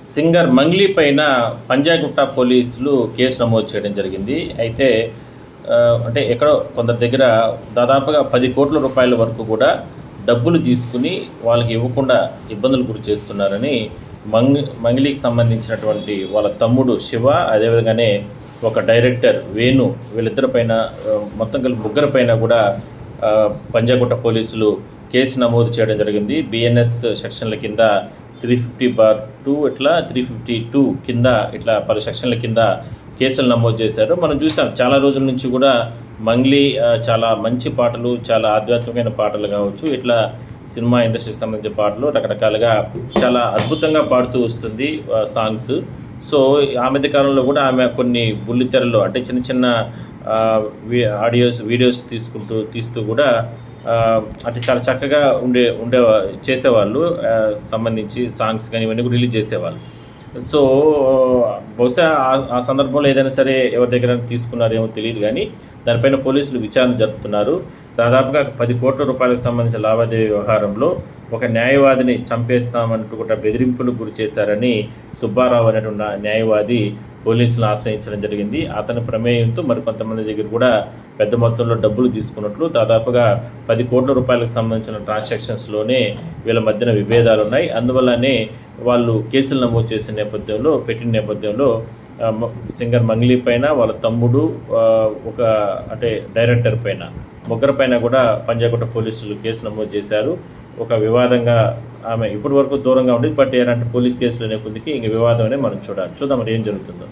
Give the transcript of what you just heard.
Singer Mangli పైన పంజాగుట్ట పోలీసులు case నమోదు చేయడం జరిగింది. అయితే అంటే ఎక్కడో కొందరి దగ్గర దాదాపుగా 10 కోట్ల రూపాయల వరకు కూడా డబ్బులు తీసుకుని వాళ్ళకి ఇవ్వకుండా ఇబ్బందులు గురి చేస్తున్నారని మంగ్లీకి సంబంధించినటువంటి వాళ్ళ తమ్ముడు శివ, అదేవిధంగానే ఒక డైరెక్టర్ వేణు, వీళ్ళిద్దరి పైన మొత్తం కలిపి ముగ్గురి పైన కూడా పంజాగుట్ట పోలీసులు కేసు నమోదు చేయడం జరిగింది. బిఎన్ఎస్ సెక్షన్ల కింద 350/2 ఇట్లా 352 కింద ఇట్లా పలు సెక్షన్ల కింద కేసులు నమోదు చేశారు. మనం చూసాం చాలా రోజుల నుంచి కూడా మంగ్లీ చాలా మంచి పాటలు, చాలా ఆధ్యాత్మికమైన పాటలు కావచ్చు, ఇట్లా సినిమా ఇండస్ట్రీకి సంబంధించిన పాటలు రకరకాలుగా చాలా అద్భుతంగా పాడుతూ వస్తుంది సాంగ్స్. సో ఆ మధ్య కాలంలో కూడా ఆమె కొన్ని బుల్లితెరలో అంటే చిన్న చిన్న వీడియోస్ తీస్తూ కూడా అంటే చాలా చక్కగా ఉండే చేసేవాళ్ళు, సంబంధించి సాంగ్స్ కానీ ఇవన్నీ కూడా రిలీజ్ చేసేవాళ్ళు. సో బహుశా ఆ సందర్భంలో ఏదైనా సరే ఎవరి దగ్గర తీసుకున్నారేమో తెలియదు, కానీ దానిపైన పోలీసులు విచారణ జరుపుతున్నారు. దాదాపుగా 10 కోట్ల రూపాయలకు సంబంధించిన లావాదేవీ వ్యవహారంలో ఒక న్యాయవాదిని చంపేస్తామంటూ కూడా బెదిరింపులకు గురి చేశారని సుబ్బారావు అనేటువంటి న్యాయవాది పోలీసులను ఆశ్రయించడం జరిగింది. అతని ప్రమేయంతో మరికొంతమంది దగ్గర కూడా పెద్ద మొత్తంలో డబ్బులు తీసుకున్నట్లు, దాదాపుగా 10 కోట్ల రూపాయలకు సంబంధించిన ట్రాన్సాక్షన్స్లోనే వీళ్ళ మధ్యన విభేదాలు ఉన్నాయి. అందువల్లనే వాళ్ళు కేసులు నమోదు చేసిన పెట్టిన నేపథ్యంలో సింగర్ మంగ్లీ పైన, వాళ్ళ తమ్ముడు, ఒక అంటే డైరెక్టర్ పైన, ముగ్గురు పైన కూడా పంజాగుట్ట పోలీసులు కేసు నమోదు చేశారు. ఒక వివాదంగా ఆమె ఇప్పటి వరకు దూరంగా ఉండేది, బట్ ఏంటంటే పోలీస్ కేసులు అనే కొద్దికి ఇంక వివాదం అనే మనం చూద్దాం మరి ఏం జరుగుతుందో.